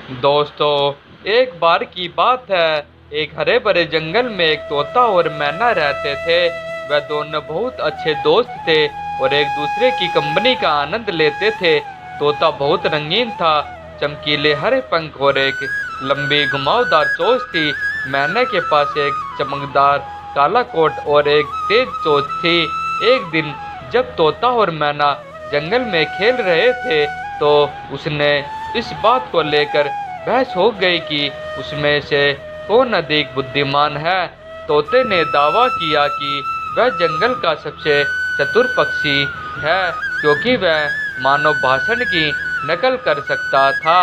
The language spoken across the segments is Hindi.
दोस्तों, एक बार की बात है। एक हरे भरे जंगल में एक तोता और मैना रहते थे। वह दोनों बहुत अच्छे दोस्त थे और एक दूसरे की कंपनी का आनंद लेते थे। तोता बहुत रंगीन था, चमकीले हरे पंख और एक लंबी घुमावदार चोंच थी। मैना के पास एक चमकदार काला कोट और एक तेज चोंच थी। एक दिन जब तोता और मैना जंगल में खेल रहे थे तो उसने इस बात को लेकर बहस हो गई कि उसमें से कौन अधिक बुद्धिमान है। तोते ने दावा किया कि वह जंगल का सबसे चतुर पक्षी है, क्योंकि वह मानव भाषण की नकल कर सकता था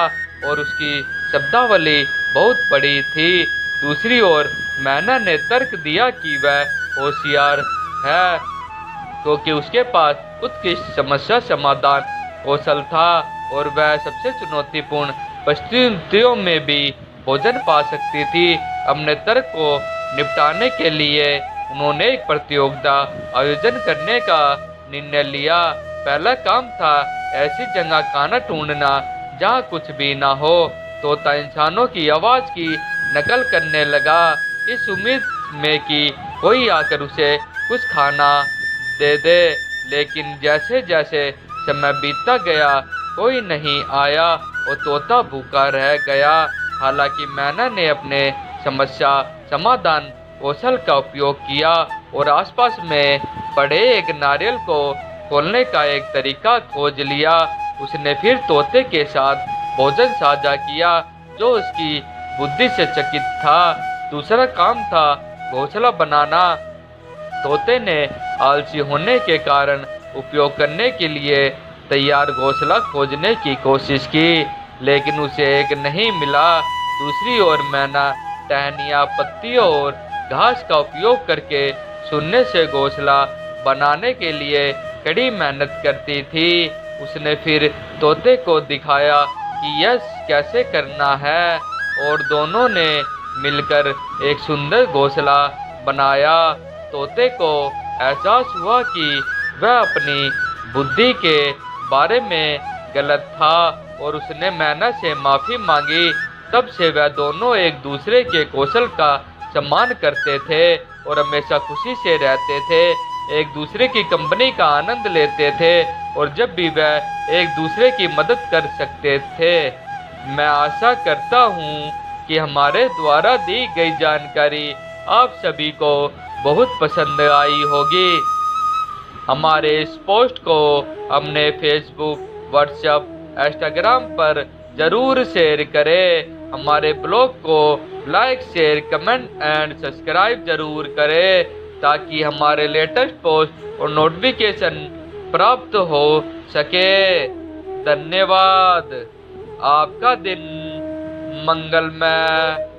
और उसकी शब्दावली बहुत बड़ी थी। दूसरी ओर मैना ने तर्क दिया कि वह होशियार है, क्योंकि उसके पास उत्कृष्ट समस्या समाधान कौशल था और वह सबसे चुनौतीपूर्ण परिस्थितियों में भी भोजन पा सकती थी। अपने तर्क को निपटाने के लिए उन्होंने एक प्रतियोगिता आयोजन करने का निर्णय लिया। पहला काम था ऐसी जगह खाना ढूंढना जहाँ कुछ भी ना हो। तोता इंसानों की आवाज की नकल करने लगा, इस उम्मीद में कि कोई आकर उसे कुछ खाना दे दे। लेकिन जैसे जैसे समय बीतता गया, कोई नहीं आया और तोता भूखा रह गया। हालांकि मैना ने अपने समस्या समाधान कौशल का उपयोग किया और आसपास में पड़े एक नारियल को खोलने का एक तरीका खोज लिया। उसने फिर तोते के साथ भोजन साझा किया, जो उसकी बुद्धि से चकित था। दूसरा काम था घोंसला बनाना। तोते ने आलसी होने के कारण उपयोग करने के लिए तैयार घोंसला खोजने की कोशिश की, लेकिन उसे एक नहीं मिला। दूसरी ओर मैना टहनियाँ, पत्तियों और घास का उपयोग करके शून्य से घोंसला बनाने के लिए कड़ी मेहनत करती थी। उसने फिर तोते को दिखाया कि यह कैसे करना है और दोनों ने मिलकर एक सुंदर घोंसला बनाया। तोते को एहसास हुआ कि वह अपनी बुद्धि के बारे में गलत था और उसने मैना से माफी मांगी। तब से वह दोनों एक दूसरे के कौशल का सम्मान करते थे और हमेशा खुशी से रहते थे, एक दूसरे की कंपनी का आनंद लेते थे और जब भी वह एक दूसरे की मदद कर सकते थे। मैं आशा करता हूँ कि हमारे द्वारा दी गई जानकारी आप सभी को बहुत पसंद आई होगी। हमारे इस पोस्ट को अपने फेसबुक, व्हाट्सएप, इंस्टाग्राम पर ज़रूर शेयर करें। हमारे ब्लॉग को like, share, comment and subscribe ज़रूर करें, ताकि हमारे लेटेस्ट पोस्ट और नोटिफिकेशन प्राप्त हो सके। धन्यवाद। आपका दिन मंगलमय।